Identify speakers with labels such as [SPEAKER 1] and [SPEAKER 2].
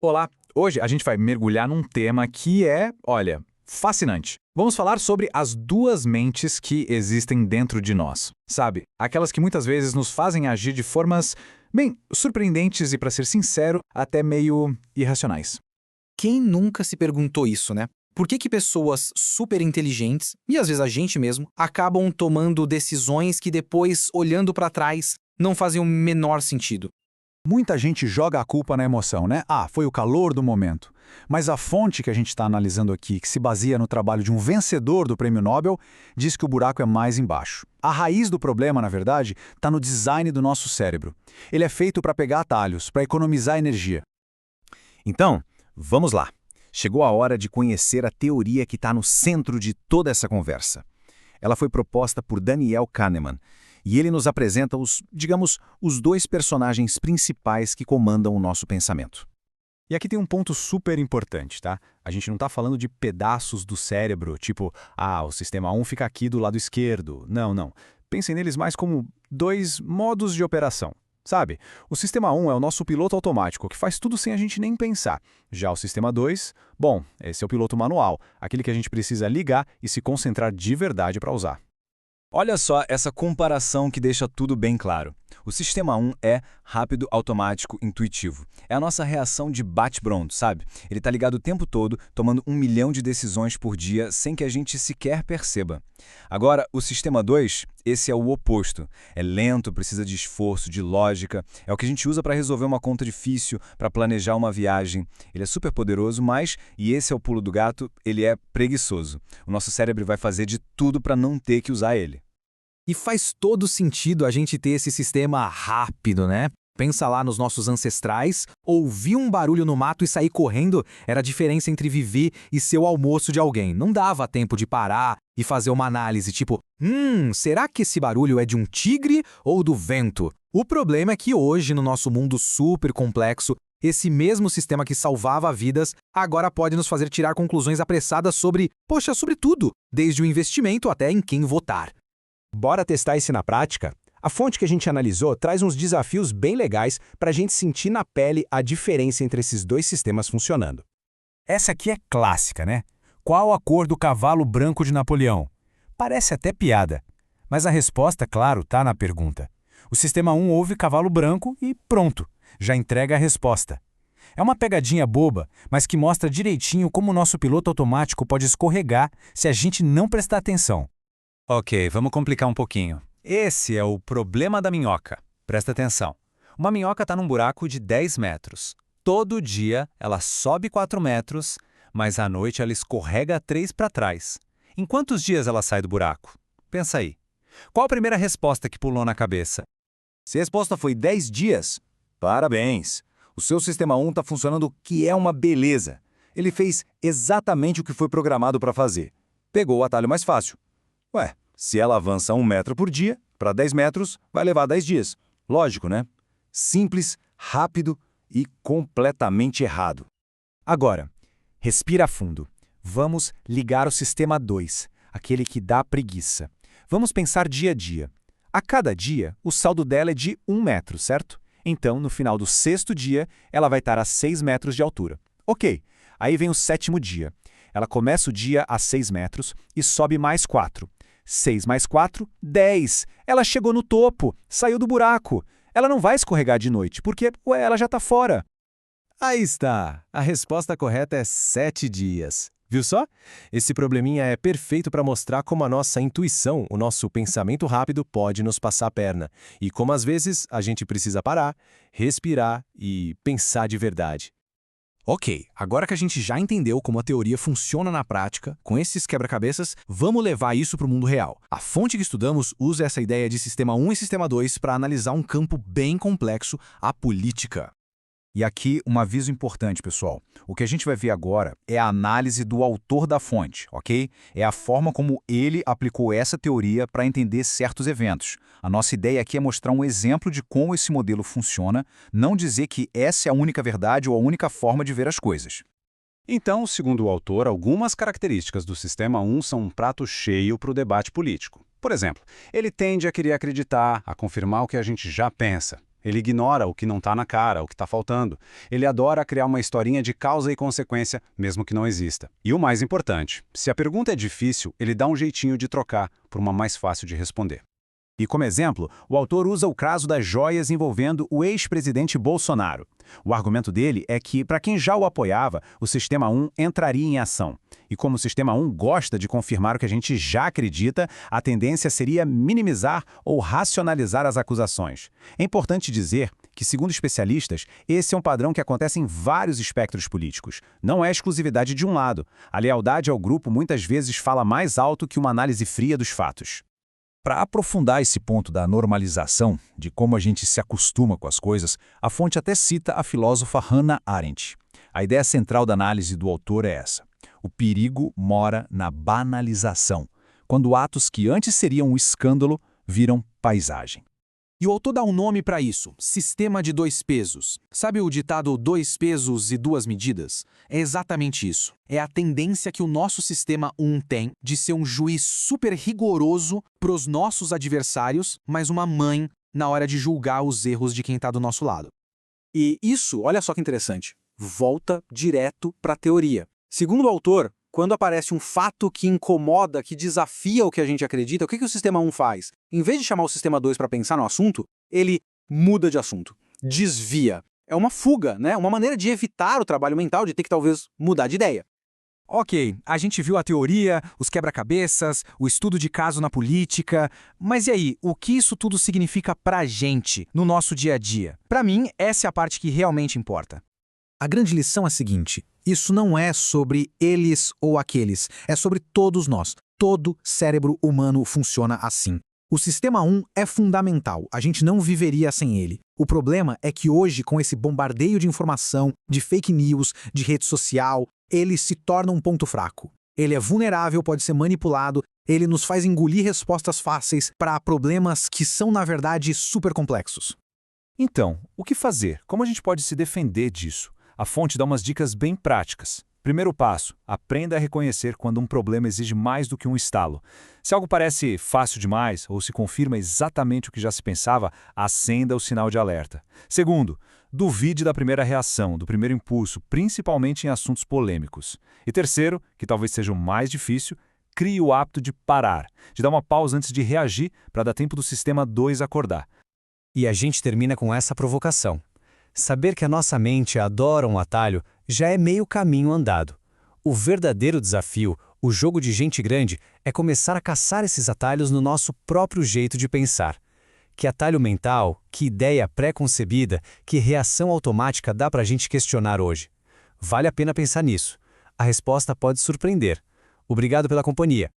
[SPEAKER 1] Olá, hoje a gente vai mergulhar num tema que é, olha, fascinante. Vamos falar sobre as duas mentes que existem dentro de nós, sabe? Aquelas que muitas vezes nos fazem agir de formas, bem, surpreendentes e, para ser sincero, até meio irracionais.
[SPEAKER 2] Quem nunca se perguntou isso, né? Por que pessoas super inteligentes, e às vezes a gente mesmo, acabam tomando decisões que depois, olhando pra trás, não fazem o menor sentido?
[SPEAKER 3] Muita gente joga a culpa na emoção, né? Ah, foi o calor do momento. Mas a fonte que a gente está analisando aqui, que se baseia no trabalho de um vencedor do Prêmio Nobel, diz que o buraco é mais embaixo. A raiz do problema, na verdade, está no design do nosso cérebro. Ele é feito para pegar atalhos, para economizar energia.
[SPEAKER 4] Então, vamos lá. Chegou a hora de conhecer a teoria que está no centro de toda essa conversa. Ela foi proposta por Daniel Kahneman, e ele nos apresenta os dois personagens principais que comandam o nosso pensamento.
[SPEAKER 3] E aqui tem um ponto super importante, tá? A gente não está falando de pedaços do cérebro, tipo, o sistema 1 fica aqui do lado esquerdo. Não, não. Pensem neles mais como dois modos de operação. Sabe? O sistema 1 é o nosso piloto automático, que faz tudo sem a gente nem pensar. Já o sistema 2, bom, esse é o piloto manual, aquele que a gente precisa ligar e se concentrar de verdade para usar.
[SPEAKER 4] Olha só essa comparação que deixa tudo bem claro. O sistema 1 é rápido, automático, intuitivo. É a nossa reação de bate-pronto, sabe? Ele está ligado o tempo todo, tomando 1 milhão de decisões por dia sem que a gente sequer perceba. Agora, o sistema 2, esse é o oposto. É lento, precisa de esforço, de lógica. É o que a gente usa para resolver uma conta difícil, para planejar uma viagem. Ele é super poderoso, mas, e esse é o pulo do gato, ele é preguiçoso. O nosso cérebro vai fazer de tudo para não ter que usar ele.
[SPEAKER 2] E faz todo sentido a gente ter esse sistema rápido, né? Pensa lá nos nossos ancestrais, ouvir um barulho no mato e sair correndo era a diferença entre viver e ser o almoço de alguém. Não dava tempo de parar e fazer uma análise tipo, será que esse barulho é de um tigre ou do vento? O problema é que hoje, no nosso mundo super complexo, esse mesmo sistema que salvava vidas agora pode nos fazer tirar conclusões apressadas sobre tudo, desde o investimento até em quem votar.
[SPEAKER 5] Bora testar isso na prática? A fonte que a gente analisou traz uns desafios bem legais para a gente sentir na pele a diferença entre esses dois sistemas funcionando.
[SPEAKER 3] Essa aqui é clássica, né? Qual a cor do cavalo branco de Napoleão? Parece até piada, mas a resposta, claro, está na pergunta. O sistema 1 ouve cavalo branco e pronto, já entrega a resposta. É uma pegadinha boba, mas que mostra direitinho como o nosso piloto automático pode escorregar se a gente não prestar atenção. Ok, vamos complicar um pouquinho. Esse é o problema da minhoca. Presta atenção. Uma minhoca está num buraco de 10 metros. Todo dia ela sobe 4 metros, mas à noite ela escorrega 3 para trás. Em quantos dias ela sai do buraco? Pensa aí. Qual a primeira resposta que pulou na cabeça?
[SPEAKER 4] Se a resposta foi 10 dias, parabéns! O seu sistema 1 está funcionando que é uma beleza. Ele fez exatamente o que foi programado para fazer. Pegou o atalho mais fácil. Ué, se ela avança 1 metro por dia, para 10 metros, vai levar 10 dias. Lógico, né? Simples, rápido e completamente errado.
[SPEAKER 5] Agora, respira fundo. Vamos ligar o sistema 2, aquele que dá preguiça. Vamos pensar dia a dia. A cada dia, o saldo dela é de 1 metro, certo? Então, no final do 6º dia, ela vai estar a 6 metros de altura. Ok, aí vem o 7º dia. Ela começa o dia a 6 metros e sobe mais 4. 6 mais 4, 10. Ela chegou no topo, saiu do buraco. Ela não vai escorregar de noite, porque ela já está fora. Aí está! A resposta correta é 7 dias. Viu só? Esse probleminha é perfeito para mostrar como a nossa intuição, o nosso pensamento rápido pode nos passar a perna. E como às vezes a gente precisa parar, respirar e pensar de verdade.
[SPEAKER 2] Ok, agora que a gente já entendeu como a teoria funciona na prática, com esses quebra-cabeças, vamos levar isso para o mundo real. A fonte que estudamos usa essa ideia de sistema 1 e sistema 2 para analisar um campo bem complexo, a política.
[SPEAKER 3] E aqui um aviso importante, pessoal. O que a gente vai ver agora é a análise do autor da fonte, ok? É a forma como ele aplicou essa teoria para entender certos eventos. A nossa ideia aqui é mostrar um exemplo de como esse modelo funciona, não dizer que essa é a única verdade ou a única forma de ver as coisas.
[SPEAKER 6] Então, segundo o autor, algumas características do sistema 1 são um prato cheio para o debate político. Por exemplo, ele tende a querer acreditar, a confirmar o que a gente já pensa. Ele ignora o que não está na cara, o que está faltando. Ele adora criar uma historinha de causa e consequência, mesmo que não exista. E o mais importante, se a pergunta é difícil, ele dá um jeitinho de trocar por uma mais fácil de responder.
[SPEAKER 5] E como exemplo, o autor usa o caso das joias envolvendo o ex-presidente Bolsonaro. O argumento dele é que, para quem já o apoiava, o Sistema 1 entraria em ação. E como o Sistema 1 gosta de confirmar o que a gente já acredita, a tendência seria minimizar ou racionalizar as acusações. É importante dizer que, segundo especialistas, esse é um padrão que acontece em vários espectros políticos. Não é exclusividade de um lado. A lealdade ao grupo muitas vezes fala mais alto que uma análise fria dos fatos.
[SPEAKER 2] Para aprofundar esse ponto da normalização, de como a gente se acostuma com as coisas, a fonte até cita a filósofa Hannah Arendt. A ideia central da análise do autor é essa. O perigo mora na banalização, quando atos que antes seriam um escândalo viram paisagem. E o autor dá um nome para isso, sistema de dois pesos. Sabe o ditado dois pesos e duas medidas? É exatamente isso. É a tendência que o nosso sistema 1 tem de ser um juiz super rigoroso para os nossos adversários, mas uma mãe na hora de julgar os erros de quem está do nosso lado. E isso, olha só que interessante, volta direto para a teoria. Segundo o autor, quando aparece um fato que incomoda, que desafia o que a gente acredita, o que o Sistema 1 faz? Em vez de chamar o Sistema 2 para pensar no assunto, ele muda de assunto, desvia. É uma fuga, né? Uma maneira de evitar o trabalho mental, de ter que talvez mudar de ideia. Ok, a gente viu a teoria, os quebra-cabeças, o estudo de caso na política, mas e aí, o que isso tudo significa pra gente, no nosso dia a dia? Pra mim, essa é a parte que realmente importa. A grande lição é a seguinte: isso não é sobre eles ou aqueles, é sobre todos nós. Todo cérebro humano funciona assim. O Sistema 1 é fundamental, a gente não viveria sem ele. O problema é que hoje, com esse bombardeio de informação, de fake news, de rede social, ele se torna um ponto fraco. Ele é vulnerável, pode ser manipulado, ele nos faz engolir respostas fáceis para problemas que são, na verdade, super complexos.
[SPEAKER 3] Então, o que fazer? Como a gente pode se defender disso? A fonte dá umas dicas bem práticas. Primeiro passo, aprenda a reconhecer quando um problema exige mais do que um estalo. Se algo parece fácil demais ou se confirma exatamente o que já se pensava, acenda o sinal de alerta. Segundo, duvide da primeira reação, do primeiro impulso, principalmente em assuntos polêmicos. E terceiro, que talvez seja o mais difícil, crie o hábito de parar, de dar uma pausa antes de reagir para dar tempo do Sistema 2 acordar.
[SPEAKER 7] E a gente termina com essa provocação. Saber que a nossa mente adora um atalho já é meio caminho andado. O verdadeiro desafio, o jogo de gente grande, é começar a caçar esses atalhos no nosso próprio jeito de pensar. Que atalho mental, que ideia pré-concebida, que reação automática dá pra gente questionar hoje? Vale a pena pensar nisso. A resposta pode surpreender. Obrigado pela companhia.